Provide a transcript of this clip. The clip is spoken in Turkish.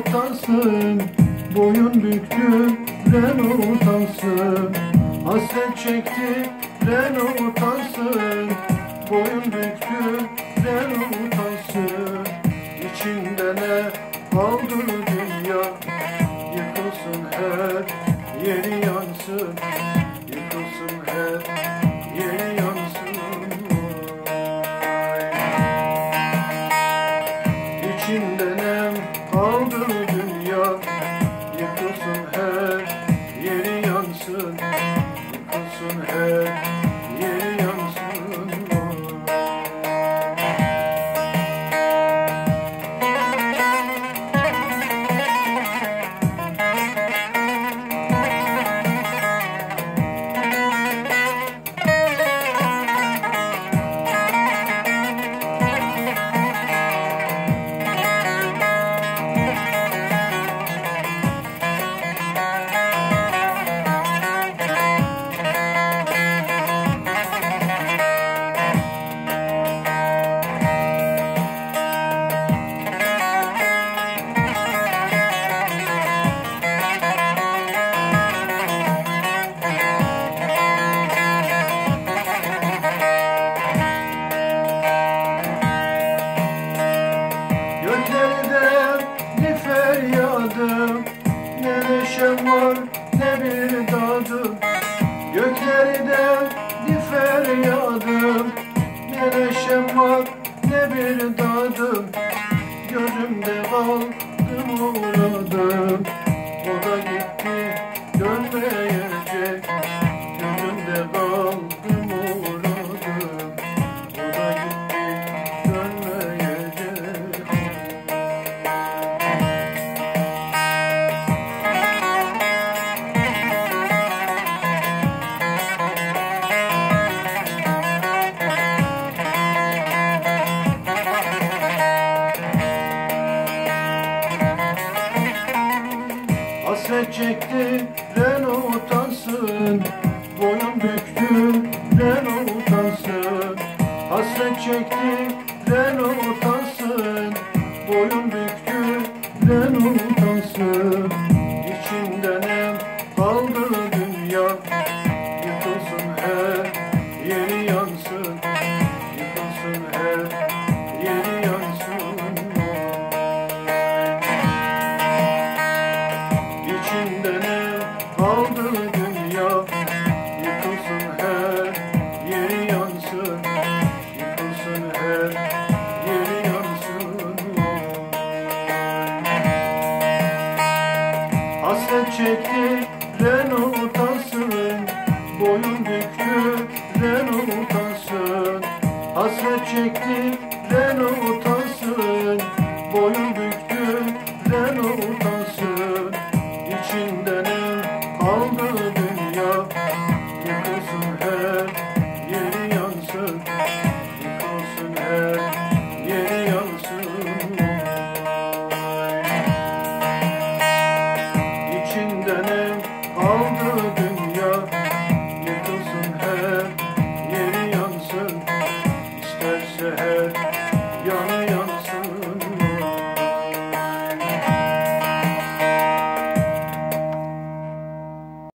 utansın, boyun büktüren utansın. Hasret çektiren utansın, boyun büktüren utansın. İçinde ne kaldı dünya, yıkılsın her yeri yansın, yıkılsın her yeri yansın. İçinde ne kaldı dünya, yıkılsın her yeri yansın, yıkılsın her yeri yansın. Ne neşem var ne bir tadım, göklerde bir feryadım. Ne neşem var ne bir tadım, gözümde kaldım uğradım. O da gitti dönmeyecek, gözümde kaldım uğradım. O da gitti dönmeyecek. Hasret çektiren utansın, boyun büktüren utansın. Hasret çektiren utansın, boyun büktüren utansın. İçinde ne kaldı dünya, yıkılsın her yeri yansın, yıkılsın her yeri yansın. İçinde ne kaldı dünya, yıkılsın her yeri yansın, yıkılsın her yeri yansın. Hasret çektiren utansın, boyun büktüren utansın. Hasret çektiren utansın, boyun büktüren utansın.